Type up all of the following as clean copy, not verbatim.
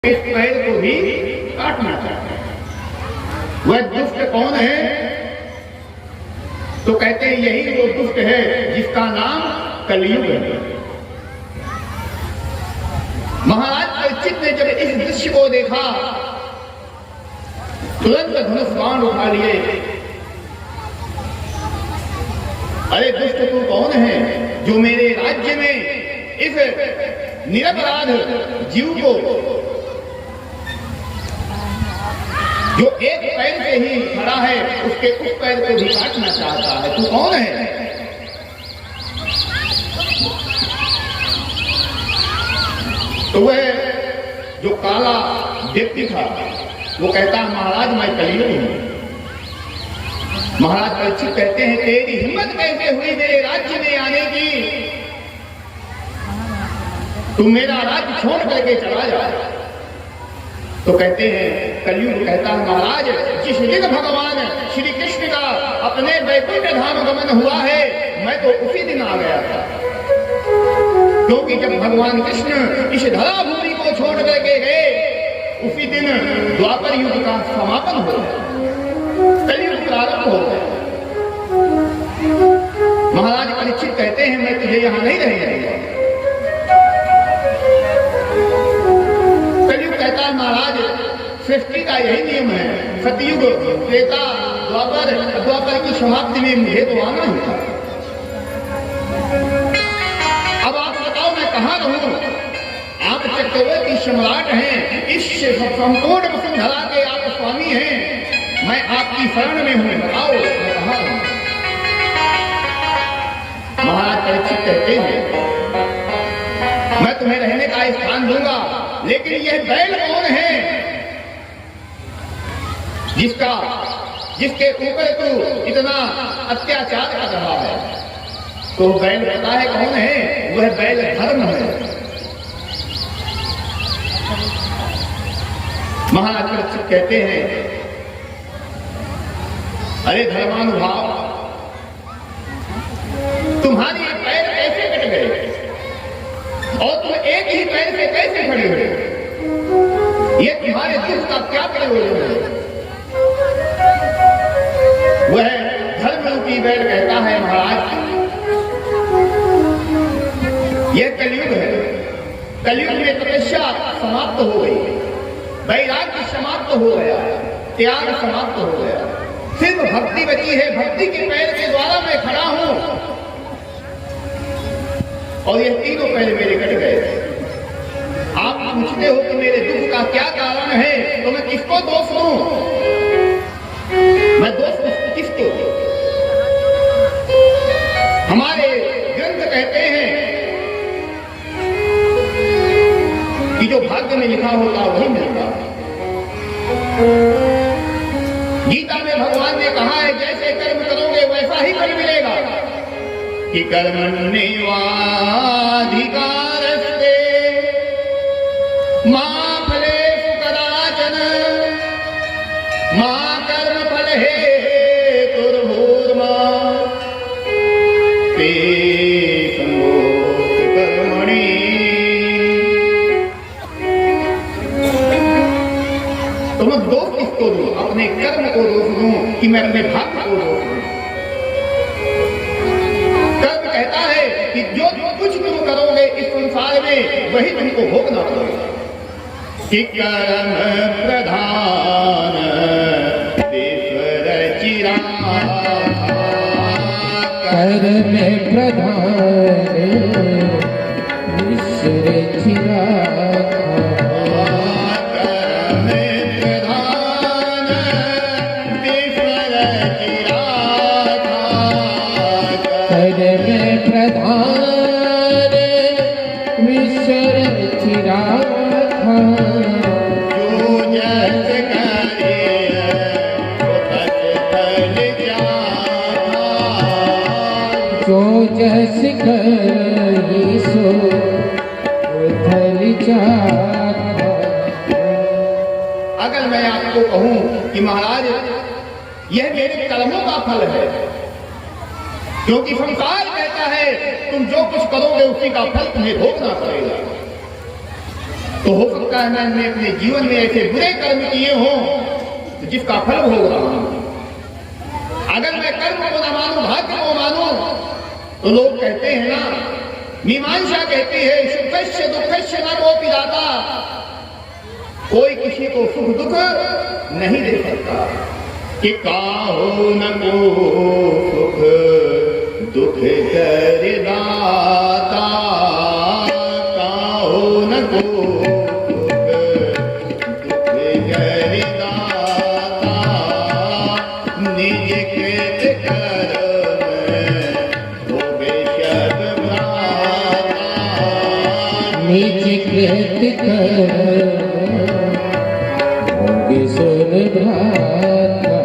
इस पैर को भी काटना चाहते हैं। वह दुष्ट कौन है? तो कहते हैं यही वो दुष्ट है जिसका नाम कलयुग है। महाराज परीक्षित ने जब इस दृश्य को देखा तुरंत धनुष बाण उठा लिए। अरे दुष्ट तू कौन है जो मेरे राज्य में इस निरपराध जीव को, जो एक पैर से ही खड़ा है, उसके उस पैर को भी काटना चाहता है? तू कौन है? तो वह जो काला व्यक्ति था वो कहता महाराज मैं कलयुग हूं। महाराज परीक्षित कहते हैं तेरी हिम्मत कैसे हुई मेरे राज्य में आने की? तू मेरा राज्य छोड़ करके चला जा। तो कहते हैं कलयुग कहता है महाराज जिस दिन भगवान श्री कृष्ण का अपने वैकुंठ धाम गमन हुआ है मैं तो उसी दिन आ गया था, क्योंकि जब भगवान कृष्ण इस धरा भूमि को छोड़ करके गए उसी दिन द्वापर युग का समापन हो गया, कलयुग प्रारंभ हो गया। महाराज परीक्षित कहते हैं मैं तुझे यहां नहीं रहेगा। कलयुग कहता है महाराज सृष्टि का यही नियम है, सतयुग त्रेता द्वापर की समाप्ति में मुझे तो आना ही था। अब आप बताओ मैं कहां रहूं? आप चक्रवर्ती सम्राट हैं, इस संपूर्ण वसुंधरा के आप स्वामी हैं, मैं आपकी शरण में हूं, बताओ मैं कहां रहूं? महाराज परीक्षित कहते हैं मैं तुम्हें रहने का स्थान दूंगा, लेकिन यह बैल कौन है जिसके ऊपर तू इतना अत्याचार कर रहा है? तो बैल पता है कौन है? वह बैल धर्म है। महाराज परीक्षित कहते हैं अरे धर्मानुभाव तुम्हारी पैर कैसे कट गए और तुम एक ही पैर से कैसे खड़े हुए? ये तुम्हारे दुख का क्या प्रयोजन है? वह धर्म रूपी बैल कहता है महाराज यह कलयुग है, कलयुग में तपस्या समाप्त हो गई, वैराग्य समाप्त हो गया, त्याग समाप्त हो गया, सिर्फ भक्ति बची है। भक्ति के पैर के द्वारा मैं खड़ा हूं और ये तीनों पैर मेरे कट गए। आप पूछते हो कि मेरे दुख का क्या कारण है, तो मैं किसको दोष दूं? मैं दोष किसको? हमारे ग्रंथ कहते हैं कि जो भाग्य में लिखा होता वही मिलता। गीता में भगवान ने कहा है जैसे कर्म करोगे वैसा ही फल मिलेगा, कि कर्मण्येवाधिकारस्ते मा फलेषु कदाचन मा कर्मफल हेतुर्भूर्मा ते संगोऽस्ति कर्मणि। तो मैं दोष किसको दूं? अपने कर्म को दोष दूं कि मैं अपने भाग्य को दोष दूं? कर्म कहता है कि जो कुछ तुम करोगे इस संसार में वही तुमको भोगना पड़ेगा। कि कर्म प्रधान ईश्वर चिरा, कर्म प्रधान ईश्वर चिरा, कर्म प्रधान ईश्वर चिरा, कर्म प्रधान ईश्वर चिरा, जो जस करी सो उथल जाता। अगर मैं आपको कहूं कि महाराज यह मेरे कर्मों का फल है, क्योंकि संसार कहता है तुम जो कुछ करोगे उसी का फल तुम्हें भोगना पड़ेगा, तो हो सकता सकता है मैंने अपने जीवन में ऐसे बुरे कर्म किए हों तो जिसका फल भोग रहा हूं। अगर मैं कर्म को न मानूं, भाग्य को मानूं, तो लोग कहते हैं ना, मीमांसा कहती है सुखस्य दुखस्य न कोपि दाता, कोई किसी को सुख दुख नहीं दे सकता। कि काहो न को सुख दुख कर दाता, काहो न को सुख दुख कर दाता, निज कृत कर्म भोगे शब भ्राता, निज कृत कर्म भोगे सुन भ्राता।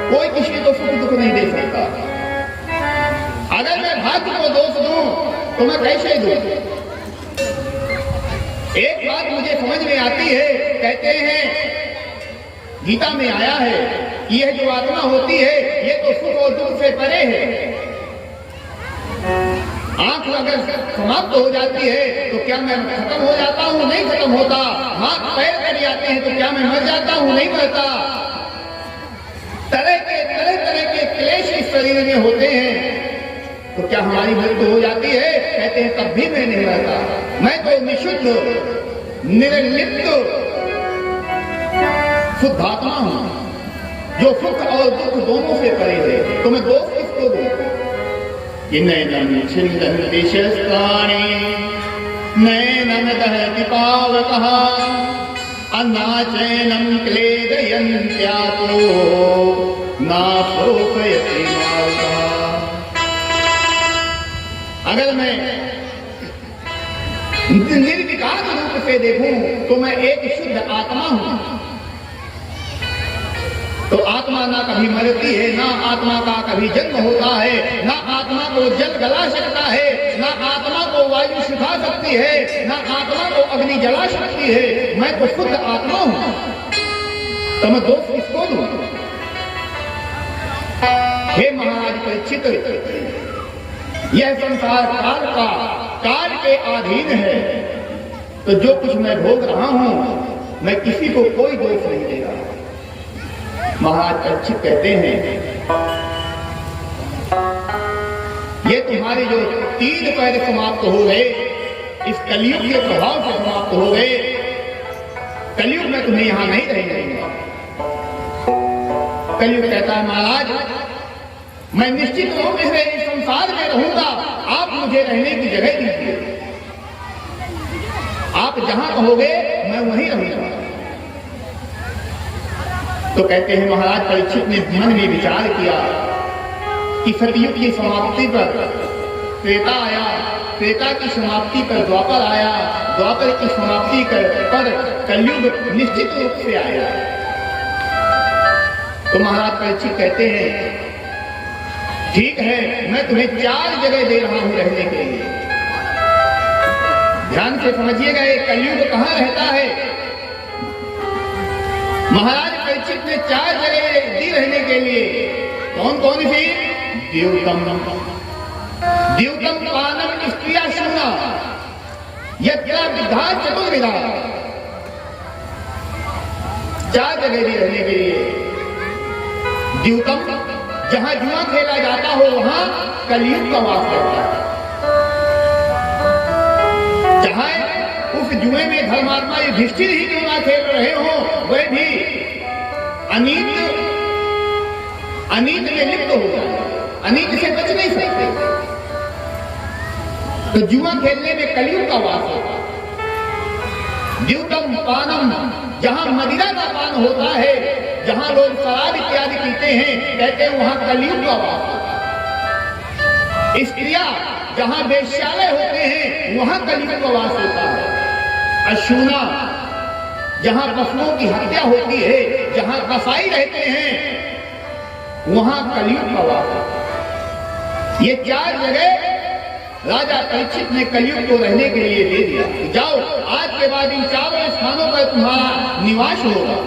कोई किसी को सुख दुख नहीं दे सकता। अगर मैं भाग्य को दोष दूं तो मैं कैसे दूं? एक बात मुझे समझ में आती है, कहते हैं गीता में आया है कि यह जो आत्मा होती है ये तो सुख और दुख से परे है। आंख अगर समाप्त हो जाती है तो क्या मैं खत्म हो जाता हूं? नहीं खत्म होता। हाथ पैर कट जाते हैं तो क्या मैं मर जाता हूं? नहीं मरता। तरह के क्लेश इस शरीर में होते हैं तो क्या हमारी मृत्यु हो जाती है? कहते हैं तब भी मैं नहीं रहता। मैं तो निशुद्ध निर्लिप्त शुद्धात्मा हूं जो सुख और दुख दोनों से परे है। तो मैं दोष किसको दूं? कि नैनम छिन्दन्ति शस्त्राणि नैनम दहति पावकः अन्नाचैनं क्लेदयन्त्यातो नाशोकयति मारुतः। अगर मैं निर्विकार रूप से देखूं तो मैं एक शुद्ध आत्मा हूं। तो आत्मा ना कभी मरती है, ना आत्मा का कभी जन्म होता है, ना आत्मा को जल गला सकता है, ना आत्मा को वायु सुखा सकती है, ना आत्मा को अग्नि जला सकती है। मैं तो शुद्ध आत्मा हूं। तो मैं दोष किसको दूं? हे महाराज परीक्षित, यह संसार काल के अधीन है। तो जो कुछ मैं भोग रहा हूं मैं किसी को कोई दोष नहीं दे रहा। महाराज परीक्षित कहते हैं ये तुम्हारे जो 3 पैर समाप्त हो गए, इस कलयुग के प्रभाव से समाप्त हो गए। कलयुग में तुम्हें यहां नहीं रहने दूंगा। कलयुग कहता है महाराज मैं निश्चित रूप से इस संसार में रहूंगा, आप मुझे रहने की जगह दीजिए। आप जहां कहोगे मैं वहीं रहूंगा। तो कहते हैं महाराज परीक्षित ने मन में विचार किया कि सतयुग की समाप्ति पर त्रेता आया, त्रेता की समाप्ति पर द्वापर आया, द्वापर की समाप्ति पर कलयुग निश्चित रूप से आया। तो महाराज परीक्षित कहते हैं ठीक है, मैं तुम्हें 4 जगह दे रहा हूं रहने के लिए। ध्यान से समझिएगा ये कलयुग कहां रहता है। महाराज परीक्षित ने 4 जगह दी रहने के लिए। कौन कौन सी? द्यूतम पानम स्त्रिया शूना यत्रा विधा चतुर्विधा। 4 जगह दी रहने के लिए। द्यूतम जहां जुआ खेला जाता हो वहां कलयुग का वास करता है। जहां उस जुए में धर्मात्मा युधिष्ठिर ही जुआ खेल रहे हो वह भी अनीत में लिप्त हो जाए, अनीत से बच नहीं सकते। तो जुआ खेलने में कलयुग का वास होता। द्यूतम पानम जहां मदिरा का पान होता है, जहां लोग शराब इत्यादि पीते हैं, कहते हैं वहां कलयुग का वास होता। स्त्रिया जहां वेश्यालय होते हैं वहां कलयुग का वास होता है। अशूना जहां पशुओं की हत्या होती है, जहां कसाई रहते हैं वहां कलयुग का वास होता है। ये 4 जगह राजा परीक्षित ने कलयुग को रहने के लिए दे दिया। जाओ आज के बाद इन 4 स्थानों पर तुम्हारा निवास होगा।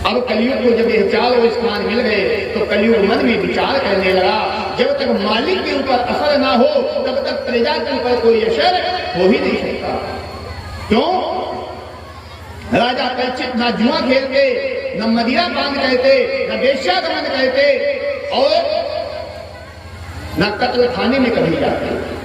अब कलयुग को जब ये 4 स्थान मिल गए तो कलयुग मन में विचार करने लगा जब तक मालिक के ऊपर असर ना हो तब तक प्रजा के ऊपर कोई असर हो ही नहीं सकता। क्यों? राजा परीक्षित ना जुआ खेलते, न मदिरा पान कहते, न वेश्यागमन कहते और न कत्ल खाने में कभी जाते।